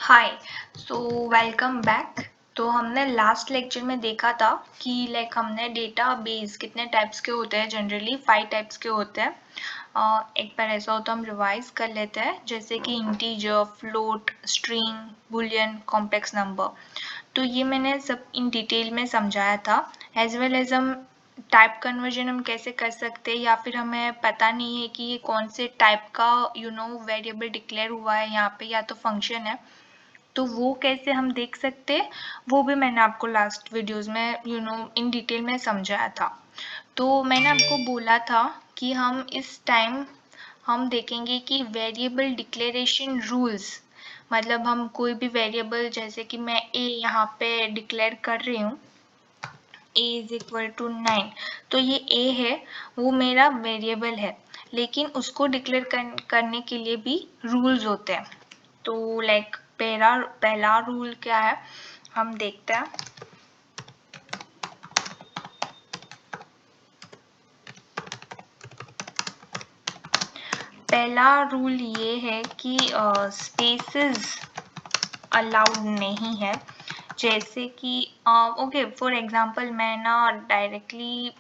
हाय so welcome back. तो हमने last lecture में देखा था कि हमने डेटा बेस कितने टाइप्स के होते हैं। जनरली 5 टाइप्स के होते हैं। एक बार ऐसा हो तो हम रिवाइज कर लेते हैं, जैसे कि integer, float, string, Boolean, complex number. तो ये मैंने सब इन डिटेल में समझाया था। एज वेल एज हम टाइप कन्वर्जन हम कैसे कर सकते हैं, या फिर हमें पता नहीं है कि ये कौन से टाइप का वेरिएबल डिक्लेयर हुआ है यहाँ पे, या तो फंक्शन है, तो वो कैसे हम देख सकते हैं, वो भी मैंने आपको लास्ट वीडियोस में इन डिटेल में समझाया था। तो मैंने आपको बोला था कि हम इस टाइम हम देखेंगे कि वेरिएबल डिक्लेरेशन रूल्स, मतलब हम कोई भी वेरिएबल, जैसे कि मैं ए यहाँ पे डिक्लेयर कर रही हूँ, a इज इक्वल टू 9, तो ये a है, वो मेरा वेरिएबल है, लेकिन उसको डिक्लेयर करने के लिए भी रूल्स होते हैं। तो पहला रूल क्या है, हम देखते हैं। पहला रूल ये है कि स्पेसेस अलाउड नहीं है। जैसे कि ओके, फॉर एग्जांपल मैं ना डायरेक्टली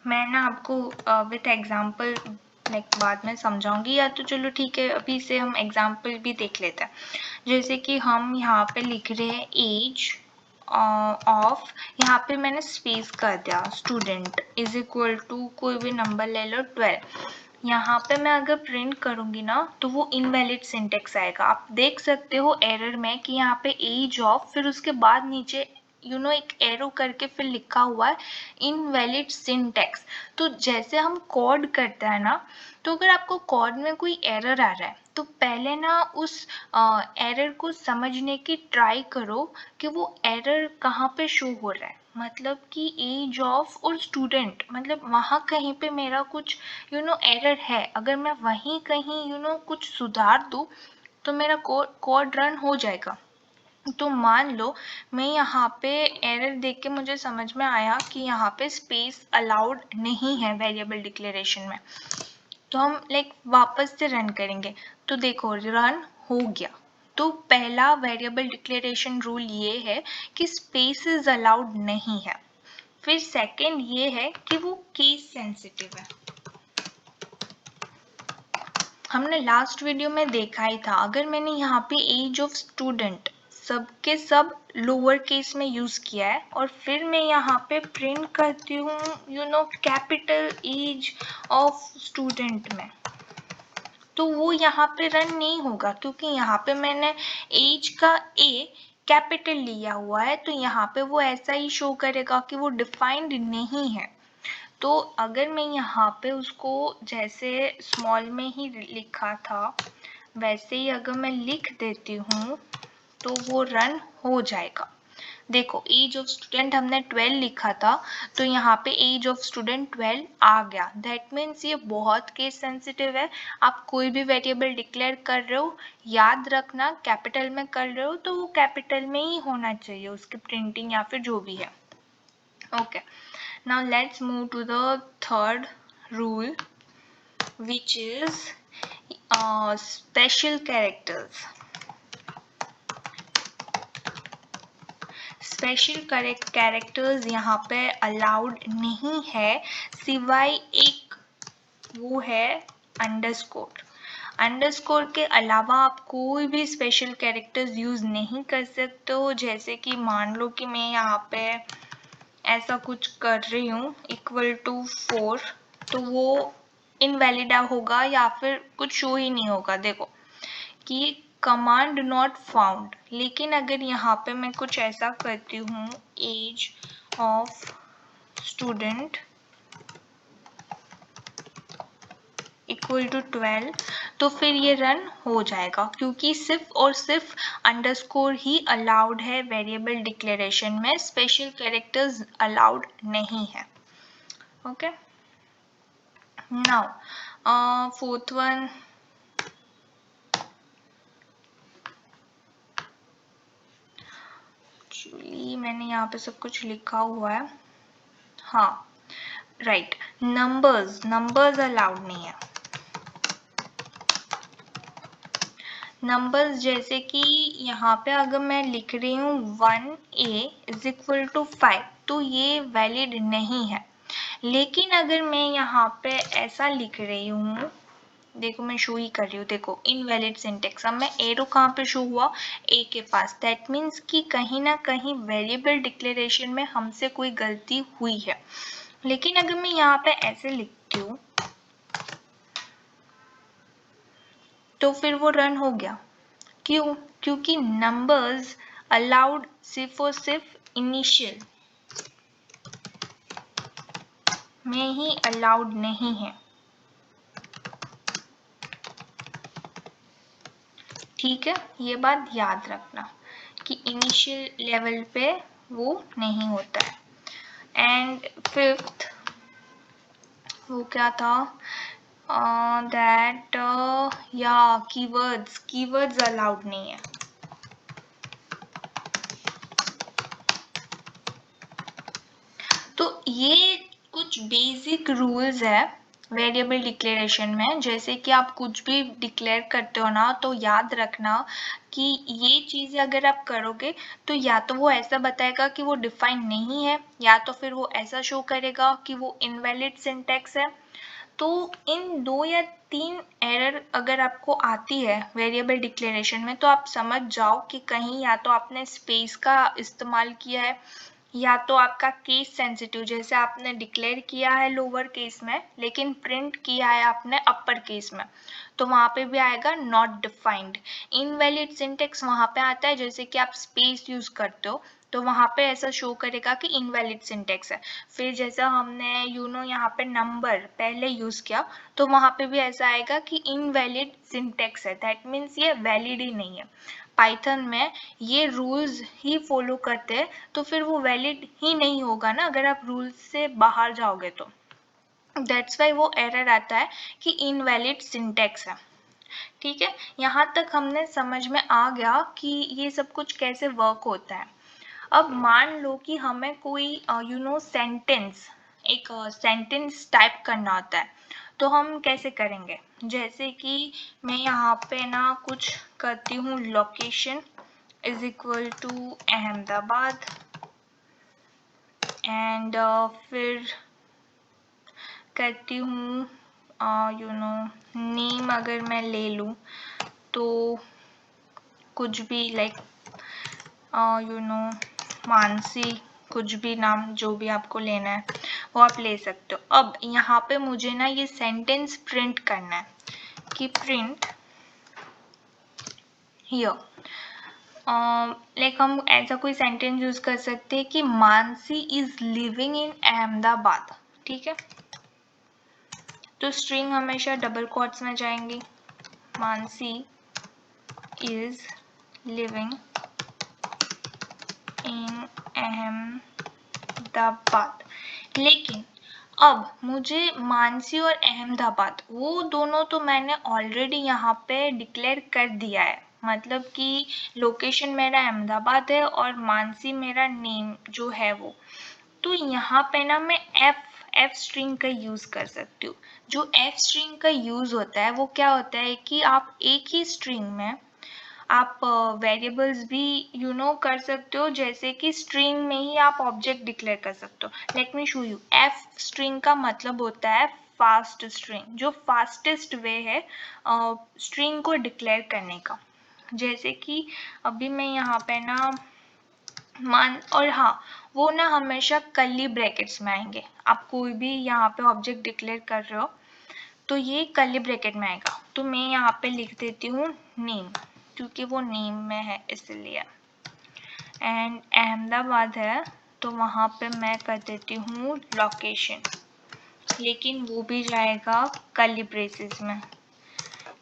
मैं ना आपको विथ एग्जांपल बाद में समझाऊंगी, या तो चलो ठीक है, अभी से हम एग्जांपल भी देख लेते हैं। जैसे कि हम यहाँ पे लिख रहे हैं एज ऑफ, यहाँ पे मैंने स्पेस कर दिया, स्टूडेंट इज इक्वल टू कोई भी नंबर ले लो 12। यहाँ पे मैं अगर प्रिंट करूंगी ना, तो वो इनवैलिड सिंटेक्स आएगा। आप देख सकते हो एरर में कि यहाँ पे एज ऑफ, फिर उसके बाद नीचे एक एरो करके फिर लिखा हुआ है इनवैलिड सिंटेक्स। तो जैसे हम कोड करते हैं ना, तो अगर आपको कोड में कोई एरर आ रहा है, तो पहले ना उस एरर को समझने की ट्राई करो कि वो एरर कहाँ पे शो हो रहा है। मतलब कि एज ऑफ और स्टूडेंट, मतलब वहाँ कहीं पे मेरा कुछ एरर है। अगर मैं वहीं कहीं कुछ सुधार दूँ, तो मेरा कोड रन हो जाएगा। तो मान लो मैं यहाँ पे एरर देख के मुझे समझ में आया कि यहाँ पे स्पेस अलाउड नहीं है वेरिएबल डिक्लेरेशन में, तो हम वापस से रन करेंगे। तो देखो रन हो गया। तो पहला वेरिएबल डिक्लेरेशन रूल ये है कि स्पेसेस अलाउड नहीं है। फिर सेकंड ये है कि वो केस सेंसिटिव है। हमने लास्ट वीडियो में देखा ही था, अगर मैंने यहाँ पे एज ऑफ स्टूडेंट सबके सब लोअर केस में यूज किया है, और फिर मैं यहाँ पे प्रिंट करती हूँ कैपिटल एज ऑफ स्टूडेंट में, तो वो यहाँ पे रन नहीं होगा, क्योंकि यहाँ पे मैंने एज का ए कैपिटल लिया हुआ है। तो यहाँ पे वो ऐसा ही शो करेगा कि वो डिफाइंड नहीं है। तो अगर मैं यहाँ पे उसको जैसे स्मॉल में ही लिखा था, वैसे ही अगर मैं लिख देती हूँ, तो वो रन हो जाएगा। देखो एज ऑफ स्टूडेंट हमने 12 लिखा था, तो यहाँ पे एज ऑफ स्टूडेंट 12 आ गया। दैट मीन्स ये बहुत केस सेंसिटिव है। आप कोई भी वेरिएबल डिक्लेयर कर रहे हो, याद रखना कैपिटल में कर रहे हो तो वो कैपिटल में ही होना चाहिए, उसकी प्रिंटिंग या फिर जो भी है। Okay, now let's move to the third rule, which is special characters. Special characters यहाँ पे अलाउड नहीं है, सिवाय एक, वो है अंडरस्कोर। अंडरस्कोर के अलावा आप कोई भी स्पेशल कैरेक्टर्स यूज नहीं कर सकते हो। जैसे कि मान लो कि मैं यहाँ पे ऐसा कुछ कर रही हूँ इक्वल टू 4, तो वो इनवैलिड होगा या फिर कुछ शो ही नहीं होगा। देखो कि कमांड नॉट फाउंड, लेकिन अगर यहाँ पे मैं कुछ ऐसा करती हूँ age of student equal to 12, तो फिर ये रन हो जाएगा, क्योंकि सिर्फ और सिर्फ अंडरस्कोर ही अलाउड है वेरिएबल डिक्लेरेशन में, स्पेशल कैरेक्टर्स अलाउड नहीं है। Okay, now fourth one, actually मैंने यहाँ पे सब कुछ लिखा हुआ है। हाँ राइट, नंबर्स अलाउड नहीं है। नंबर्स जैसे कि यहाँ पे अगर मैं लिख रही हूँ 1a इज इक्वल टू 5 तो ये वैलिड नहीं है। लेकिन अगर मैं यहाँ पे ऐसा लिख रही हूँ, देखो मैं शो ही कर रही हूँ, देखो इनवैलिड सिंटेक्स, अब मैं एरो कहाँ पे शो हुआ, ए के पास, दैट मीन्स कि कहीं ना कहीं वेरिएबल डिक्लेरेशन में हमसे कोई गलती हुई है। लेकिन अगर मैं यहाँ पे ऐसे लिखती हूँ तो फिर वो रन हो गया। क्यों? क्योंकि नंबर्स अलाउड सिर्फ और सिर्फ इनिशियल में ही अलाउड नहीं है। ठीक है, ये बात याद रखना कि इनिशियल लेवल पे वो नहीं होता है। एंड फिफ्थ वो क्या था, दैट या कीवर्ड्स अलाउड नहीं है। तो ये कुछ बेसिक रूल्स है वेरिएबल डिक्लेरेशन में। जैसे कि आप कुछ भी डिक्लेयर करते हो ना, तो याद रखना कि ये चीज़ें अगर आप करोगे तो या तो वो ऐसा बताएगा कि वो डिफाइन नहीं है, या तो फिर वो ऐसा शो करेगा कि वो इनवैलिड सिंटैक्स है। तो इन 2 या 3 एरर अगर आपको आती है वेरिएबल डिक्लेरेशन में, तो आप समझ जाओ कि कहीं या तो आपने स्पेस का इस्तेमाल किया है, या तो आपका केस सेंसिटिव, जैसे आपने डिक्लेयर किया है लोअर केस में लेकिन प्रिंट किया है आपने अपर केस में, तो वहाँ पे भी आएगा नॉट डिफाइंड। इनवैलिड सिंटेक्स वहाँ पे आता है, जैसे कि आप स्पेस यूज करते हो तो वहाँ पे ऐसा शो करेगा कि इनवैलिड सिंटेक्स है। फिर जैसा हमने यहाँ पे नंबर पहले यूज किया तो वहाँ पे भी ऐसा आएगा कि इनवैलिड सिंटेक्स है, दैट मीन्स ये वैलिड ही नहीं है। पाइथन में ये रूल्स ही फॉलो करते हैं तो फिर वो वैलिड ही नहीं होगा ना, अगर आप रूल्स से बाहर जाओगे तो। दैट्स वाई वो एरर आता है कि इनवैलिड सिंटेक्स है। ठीक है, यहाँ तक हमने समझ में आ गया कि ये सब कुछ कैसे वर्क होता है। अब मान लो कि हमें कोई सेंटेंस, एक सेंटेंस टाइप करना होता है, तो हम कैसे करेंगे? जैसे कि मैं यहाँ पे ना कुछ करती हूँ, location is equal to Ahmedabad, and फिर करती हूँ नेम अगर मैं ले लूँ तो कुछ भी लाइक मानसी, कुछ भी नाम जो भी आपको लेना है वो आप ले सकते हो। अब यहाँ पे मुझे ना ये सेंटेंस प्रिंट करना है कि प्रिंट हियर, लाइक हम ऐसा कोई सेंटेंस यूज कर सकते हैं कि Mansi is living in Ahmedabad. ठीक है, तो स्ट्रिंग हमेशा डबल कोट्स में जाएंगी, Mansi is living in Ahmedabad. लेकिन अब मुझे मानसी और अहमदाबाद वो दोनों तो मैंने ऑलरेडी यहाँ पे डिक्लेयर कर दिया है, मतलब कि लोकेशन मेरा अहमदाबाद है और मानसी मेरा नेम जो है वो। तो यहाँ पे ना मैं एफ स्ट्रिंग का यूज कर सकती हूँ। जो एफ स्ट्रिंग का यूज होता है वो क्या होता है कि आप एक ही स्ट्रिंग में आप वेरिएबल्स भी कर सकते हो, जैसे कि स्ट्रिंग में ही आप ऑब्जेक्ट डिक्लेयर कर सकते हो। Let me show you. F string का मतलब होता है फास्ट स्ट्रिंग, जो फास्टेस्ट वे है स्ट्रिंग को डिक्लेयर करने का। जैसे कि अभी मैं यहाँ पे ना और हाँ, वो ना हमेशा कर्ली ब्रैकेट्स में आएंगे। आप कोई भी यहाँ पे ऑब्जेक्ट डिक्लेयर कर रहे हो तो ये कर्ली ब्रैकेट में आएगा। तो मैं यहाँ पे लिख देती हूँ नेम, क्योंकि वो नेम में है इसलिए। एंड अहमदाबाद है तो वहाँ पे मैं कर देती हूँ लोकेशन, लेकिन वो भी जाएगा कर्ली ब्रेसेस में।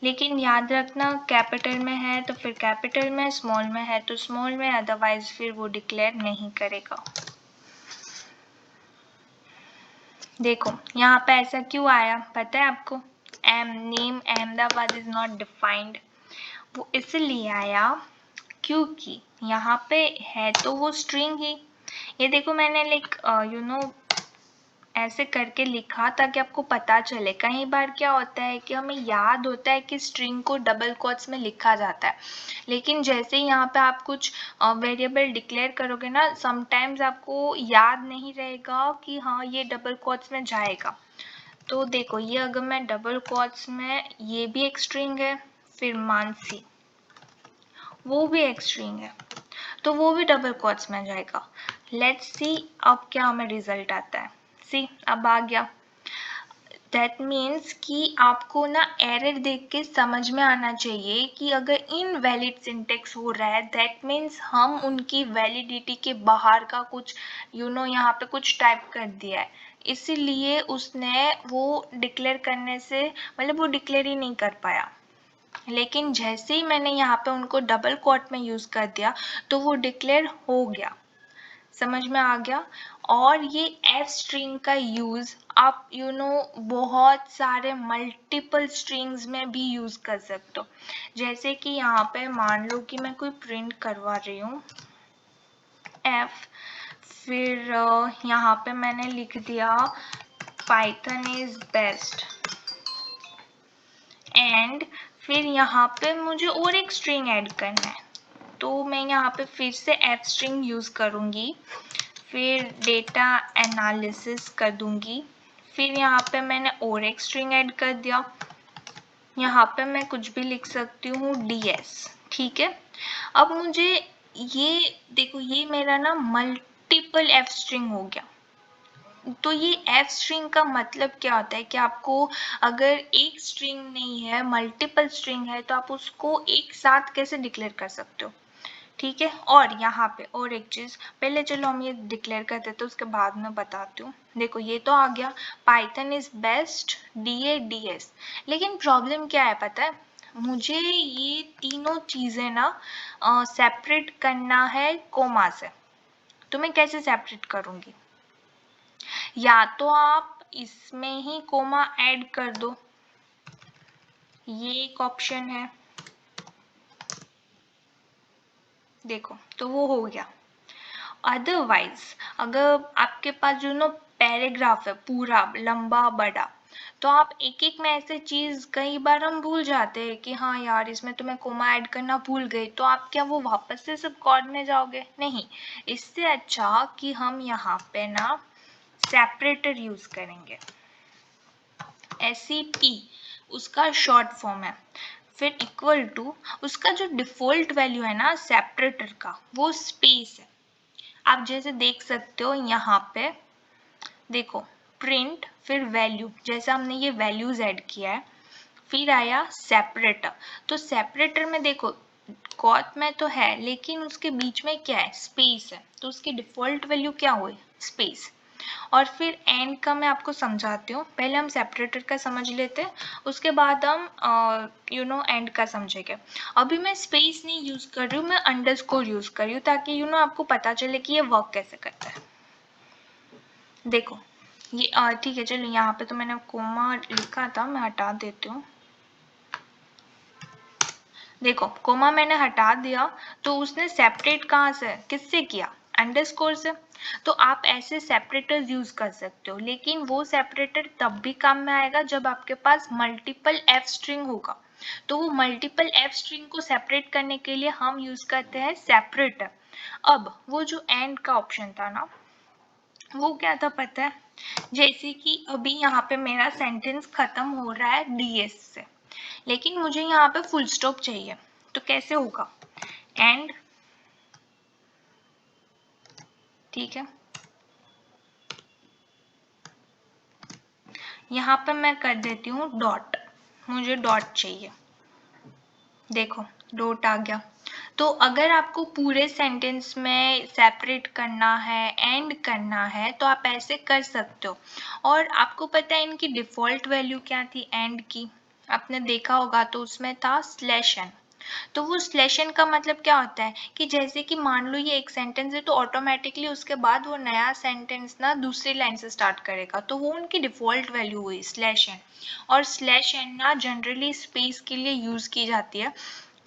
लेकिन याद रखना कैपिटल में है तो फिर कैपिटल में, स्मॉल में है तो स्मॉल में, अदरवाइज फिर वो डिक्लेयर नहीं करेगा। देखो यहाँ पे ऐसा क्यों आया पता है आपको? Name Ahmedabad is not defined. वो इसलिए आया क्योंकि यहाँ पे है तो वो स्ट्रिंग ही। ये देखो मैंने लाइक ऐसे करके लिखा ताकि आपको पता चले। कई बार क्या होता है कि हमें याद होता है कि स्ट्रिंग को डबल कोट्स में लिखा जाता है, लेकिन जैसे ही यहाँ पे आप कुछ वेरिएबल डिक्लेयर करोगे ना, समटाइम्स आपको याद नहीं रहेगा कि हाँ ये डबल कोट्स में जाएगा। तो देखो ये अगर मैं डबल कोट्स में, ये भी एक स्ट्रिंग है, फिर मानसी वो भी एक स्ट्रिंग है, तो वो भी डबल कोट्स में जाएगा। लेट्स सी अब क्या हमें रिजल्ट आता है। सी अब आ गया। दैट मीन्स कि आपको ना एरर देख के समझ में आना चाहिए कि अगर इनवैलिड सिंटेक्स हो रहा है, दैट मीन्स हम उनकी वैलिडिटी के बाहर का कुछ यहाँ पे कुछ टाइप कर दिया है, इसीलिए उसने वो डिक्लेयर करने से मतलब वो डिक्लेयर ही नहीं कर पाया। लेकिन जैसे ही मैंने यहाँ पे उनको डबल कोट में यूज कर दिया तो वो डिक्लेयर हो गया। समझ में आ गया। और ये एफ स्ट्रिंग का यूज आप बहुत सारे मल्टीपल स्ट्रिंग्स में भी यूज कर सकते हो। जैसे कि यहाँ पे मान लो कि मैं कोई प्रिंट करवा रही हूँ एफ, फिर यहाँ पे मैंने लिख दिया पाइथन इज बेस्ट, एंड फिर यहाँ पे मुझे और एक स्ट्रिंग ऐड करना है, तो मैं यहाँ पे फिर से एफ स्ट्रिंग यूज करूँगी, फिर डेटा एनालिसिस कर दूंगी, फिर यहाँ पे मैंने और एक स्ट्रिंग ऐड कर दिया, यहाँ पे मैं कुछ भी लिख सकती हूँ ds, ठीक है। अब मुझे ये देखो ये मेरा ना मल्टीपल एफ स्ट्रिंग हो गया। तो ये एफ स्ट्रिंग का मतलब क्या होता है कि आपको अगर एक स्ट्रिंग नहीं है, मल्टीपल स्ट्रिंग है, तो आप उसको एक साथ कैसे डिक्लेयर कर सकते हो, ठीक है। और यहाँ पे और एक चीज, पहले चलो हम ये डिक्लेयर करते तो उसके बाद में बताती हूँ। देखो ये तो आ गया पाइथन इज बेस्ट DADS, लेकिन प्रॉब्लम क्या है पता है, मुझे ये तीनों चीजें ना सेपरेट करना है कोमा से। तो मैं कैसे सेपरेट करूंगी, या तो आप इसमें ही कोमा ऐड कर दो, ये एक ऑप्शन है, देखो तो वो हो गया। अदरवाइज अगर आपके पास पैराग्राफ है पूरा लंबा बड़ा, तो आप एक एक में ऐसे चीज कई बार हम भूल जाते हैं कि हाँ यार इसमें तो मैं कोमा ऐड करना भूल गई, तो आप क्या वो वापस से सब कॉर्ड में जाओगे, नहीं। इससे अच्छा कि हम यहाँ पे ना सेपरेटर यूज करेंगे, SEP उसका शॉर्ट फॉर्म है, फिर इक्वल टू उसका जो डिफॉल्ट वैल्यू है ना सेपरेटर का, वो स्पेस है। आप जैसे देख सकते हो यहाँ पे, देखो प्रिंट फिर वैल्यू, जैसे हमने ये वैल्यूज ऐड किया है, फिर आया सेपरेटर। तो सेपरेटर में देखो कॉट में तो है, लेकिन उसके बीच में क्या है, स्पेस है, तो उसकी डिफॉल्ट वैल्यू क्या हुई, स्पेस। और फिर एंड का मैं आपको समझाती हूँ, पहले हम सेपरेटर का समझ लेते हैं, उसके बाद हम एंड का समझेंगे। अभी मैं स्पेस नहीं यूज कर रही हूँ, मैं अंडरस्कोर यूज कर रही हूँ, ताकि आपको पता चले कि ये वर्क कैसे करता है। देखो ये ठीक है, चलो यहाँ पे तो मैंने कोमा लिखा था, मैं हटा देती हूँ। देखो कोमा मैंने हटा दिया, तो उसने सेपरेट कहाँ से किससे किया, अंडरस्कोर से। तो आप ऐसे सेपरेटर्स यूज कर सकते हो, लेकिन वो सेपरेटर तब भी काम में आएगा जब आपके पास मल्टीपल एफ स्ट्रिंग होगा। तो वो मल्टीपल एफ स्ट्रिंग को सेपरेट करने के लिए हम यूज करते हैं सेपरेटर। अब वो जो एंड का ऑप्शन था ना, वो क्या था पता है, जैसे कि अभी यहाँ पे मेरा सेंटेंस खत्म हो रहा है DS से, लेकिन मुझे यहाँ पे फुल स्टॉप चाहिए, तो कैसे होगा, एंड, ठीक है। यहाँ पे मैं कर देती हूँ डॉट, मुझे डॉट चाहिए, देखो डॉट आ गया। तो अगर आपको पूरे सेंटेंस में सेपरेट करना है, एंड करना है, तो आप ऐसे कर सकते हो। और आपको पता है इनकी डिफॉल्ट वैल्यू क्या थी एंड की, आपने देखा होगा, तो उसमें था /n। तो वो /n का मतलब क्या होता है कि जैसे कि मान लो ये एक सेंटेंस है, तो ऑटोमेटिकली उसके बाद वो नया सेंटेंस ना दूसरी लाइन से स्टार्ट करेगा, तो वो उनकी डिफॉल्ट वैल्यू हुई /n। और /n ना जनरली स्पेस के लिए यूज की जाती है,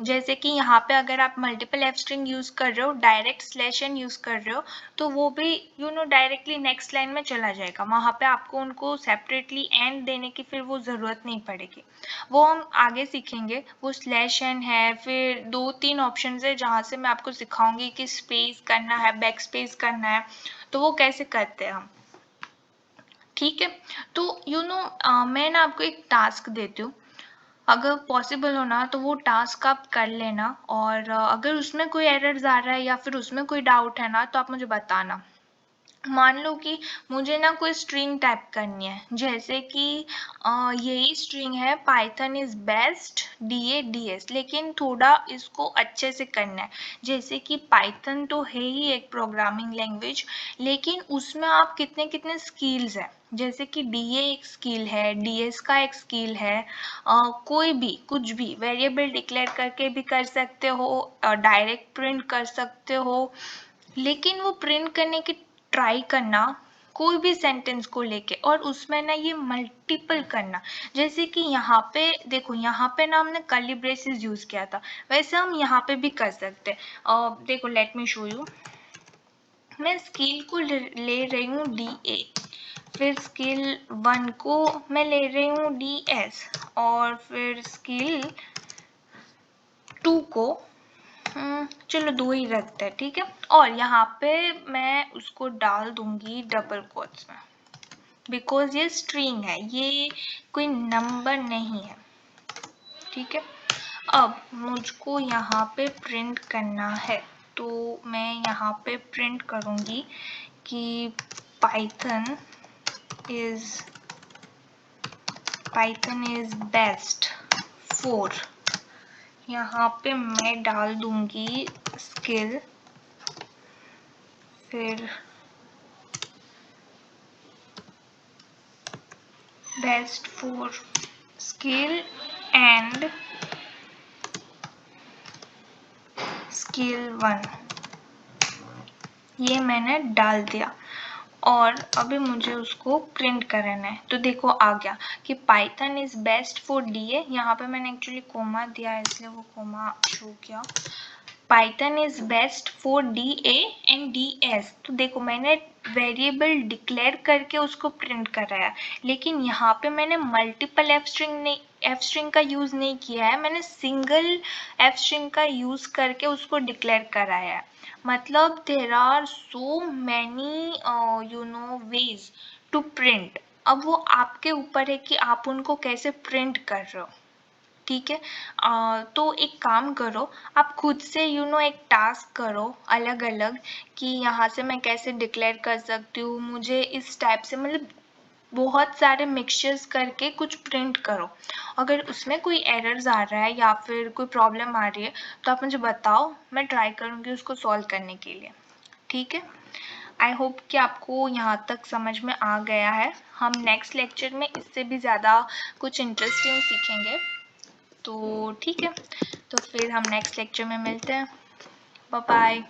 जैसे कि यहाँ पे अगर आप मल्टीपल एफ स्ट्रिंग यूज कर रहे हो, डायरेक्ट स्लैश एन यूज कर रहे हो, तो वो भी डायरेक्टली नेक्स्ट लाइन में चला जाएगा। वहां पे आपको उनको सेपरेटली एंड देने की फिर वो जरूरत नहीं पड़ेगी। वो हम आगे सीखेंगे। वो स्लैश एन है, फिर 2-3 ऑप्शन है जहाँ से मैं आपको सिखाऊंगी कि स्पेस करना है, बैक स्पेस करना है, तो वो कैसे करते हैं हम। ठीक है, तो मैं ना आपको एक टास्क देती हूँ, अगर पॉसिबल हो ना तो वो टास्क आप कर लेना, और अगर उसमें कोई एरर्स आ रहा है या फिर उसमें कोई डाउट है ना तो आप मुझे बताना। मान लो कि मुझे ना कोई स्ट्रिंग टाइप करनी है, जैसे कि यही स्ट्रिंग है, पाइथन इज बेस्ट DADS, लेकिन थोड़ा इसको अच्छे से करना है। जैसे कि पाइथन तो है ही एक प्रोग्रामिंग लैंग्वेज, लेकिन उसमें आप कितने कितने स्किल्स है, जैसे कि DA एक स्किल है, DS का एक स्किल है, कोई भी कुछ भी वेरिएबल डिक्लेयर करके भी कर सकते हो, डायरेक्ट प्रिंट कर सकते हो, लेकिन वो प्रिंट करने की ट्राई करना कोई भी सेंटेंस को लेके, और उसमें ना ये मल्टीपल करना। जैसे कि यहाँ पे देखो, यहाँ पे ना हमने कर्ली ब्रेसेस यूज किया था, वैसे हम यहाँ पे भी कर सकते हैं। देखो लेट मी शो यू। मैं स्केल को ले रही हूँ DA, फिर स्केल 1 को मैं ले रही हूँ DS, और फिर स्केल 2 को चलो 2 ही रखते हैं, ठीक है। और यहाँ पे मैं उसको डाल दूंगी डबल कोट्स में, बिकॉज ये स्ट्रिंग है, ये कोई नंबर नहीं है, ठीक है। अब मुझको यहाँ पे प्रिंट करना है, तो मैं यहाँ पे प्रिंट करूँगी कि पाइथन इज बेस्ट फॉर, यहाँ पे मैं डाल दूंगी स्किल, फिर best for skill and skill 1, ये मैंने डाल दिया। और अभी मुझे उसको प्रिंट करना है, तो देखो आ गया कि Python is best for DA। यहाँ पे मैंने एक्चुअली कोमा दिया है इसलिए वो कोमा शो किया। Python is best for DA and DS, तो देखो मैंने वेरिएबल डिक्लेयर करके उसको प्रिंट कराया, लेकिन यहाँ पे मैंने मल्टीपल एफ स्ट्रिंग का यूज नहीं किया है, मैंने सिंगल एफ स्ट्रिंग का यूज करके उसको डिक्लेयर कराया है। मतलब there are so many ways to print. अब वो आपके ऊपर है कि आप उनको कैसे प्रिंट कर रहे हो, ठीक है। तो एक काम करो, आप खुद से एक टास्क करो अलग अलग, कि यहाँ से मैं कैसे डिक्लेयर कर सकती हूँ, मुझे इस टाइप से, मतलब बहुत सारे मिक्सचर्स करके कुछ प्रिंट करो। अगर उसमें कोई एरर्स आ रहा है या फिर कोई प्रॉब्लम आ रही है तो आप मुझे बताओ, मैं ट्राई करूँगी उसको सॉल्व करने के लिए, ठीक है। आई होप कि आपको यहाँ तक समझ में आ गया है। हम नेक्स्ट लेक्चर में इससे भी ज़्यादा कुछ इंटरेस्टिंग सीखेंगे, तो ठीक है। तो फिर हम नेक्स्ट लेक्चर में मिलते हैं। Bye bye.